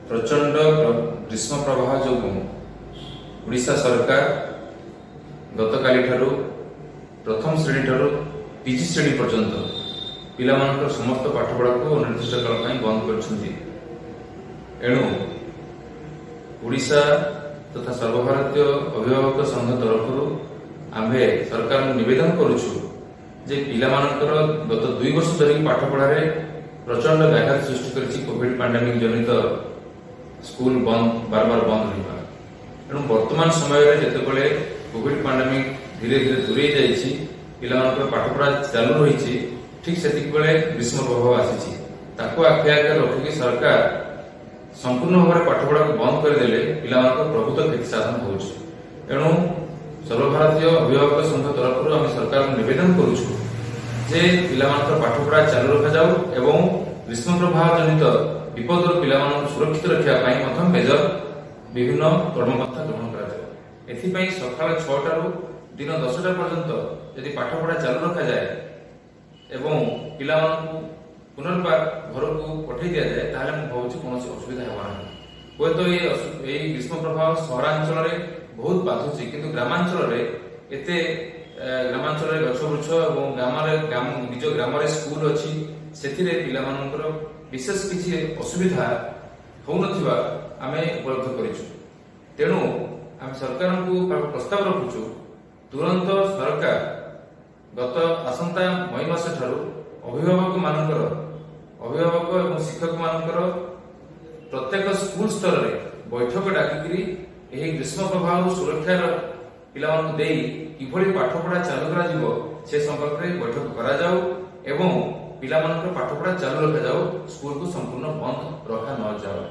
प्रचंड ग्रीष्म प्रवाह जो ओडिशा सरकार गतकाली ठारू प्रथम श्रेणी ठारू पीजी श्रेणी पर्यंत पिलामानकर समस्त पाठपढ़ा को अनिर्दिष्ट काल ପାଇଁ बंद କରିଛନ୍ତି। एणु ओडिशा तथा सर्वभारतीय अभिभावक संघ तरफ आम्भे सरकार निवेदन करुछु जे पिलामानकर गत 2 वर्ष धरि पाठपढ़ा रे प्रचंड व्याघात सृष्टि करिछि कोविड पैंडेमिक जनित स्कूल बंद बार बार बंद रहिबा। एणु वर्तमान समय रे जेतेबेले कोविड पैंडेमिक धीरे धीरे दूरे जाइछि पिलामानकर पाठपढ़ा चालू रहिछि ठीक सेतिक बेले ग्रीष्म प्रभाव आसीछि ताको आखे आगे रखिक सरकार संपूर्ण भाव में पाठपढ़ा को बंद करदेले पिलामानकर प्रभुत क्षति साधन होउछि। एणु सर्वभारतीय अभिभावक संघ तरफ आम सरकार निवेदन करुछु जे पिलामानकर पाठपढ़ा चालू रखा जाऊ एवं ग्रीष्म प्रभाव जनित विपदर पिलामानकर सुरक्षित रखिया पई मध्यम मेजर विभिन्न कर्मकर्ता ग्रहण करा जाय। एथिपई सकाळ 6टा रु दिन 10टा पर्यंत यदि पाठपढ़ा चालू रखा जाए एवं पिलामानकु पुनर्बार घर को पठे दि जाए ताहले मु भावुछि कोनोसी असुविधा हेबा नाही। होय तो ए ग्रीष्म प्रभाव सहरांचल रे बहुत बाधुछि किंतु ग्रामांचल रे एते ग्रामांचल रे गछ वृक्ष एवं निज ग्राम रे स्कूल अछि सेथिरे पिलामानकर विशेष किछि असुविधा होउनथिबा आमे उपलब्ध करिछु। तेणु आम सरकार को प्रस्ताव रखुछु तुरंत सरकार गत आसंता मई मास ठारू अभिभावक एवं शिक्षक मानकर प्रत्येक स्कूल स्तर रे बैठक डाकिकरी एही ग्रीष्म प्रभाव सुरक्षार पिलाମାନଙ୍କୁ देई किभଳି पाठपढ़ा चालू करा जिवो से संपर्क रे बैठक करा जाऊ एवं पिलाମାନଙ୍କର पाठपढ़ा चालू रखा जाऊ स्कूल को संपूर्ण बंद रखा न जाऊ।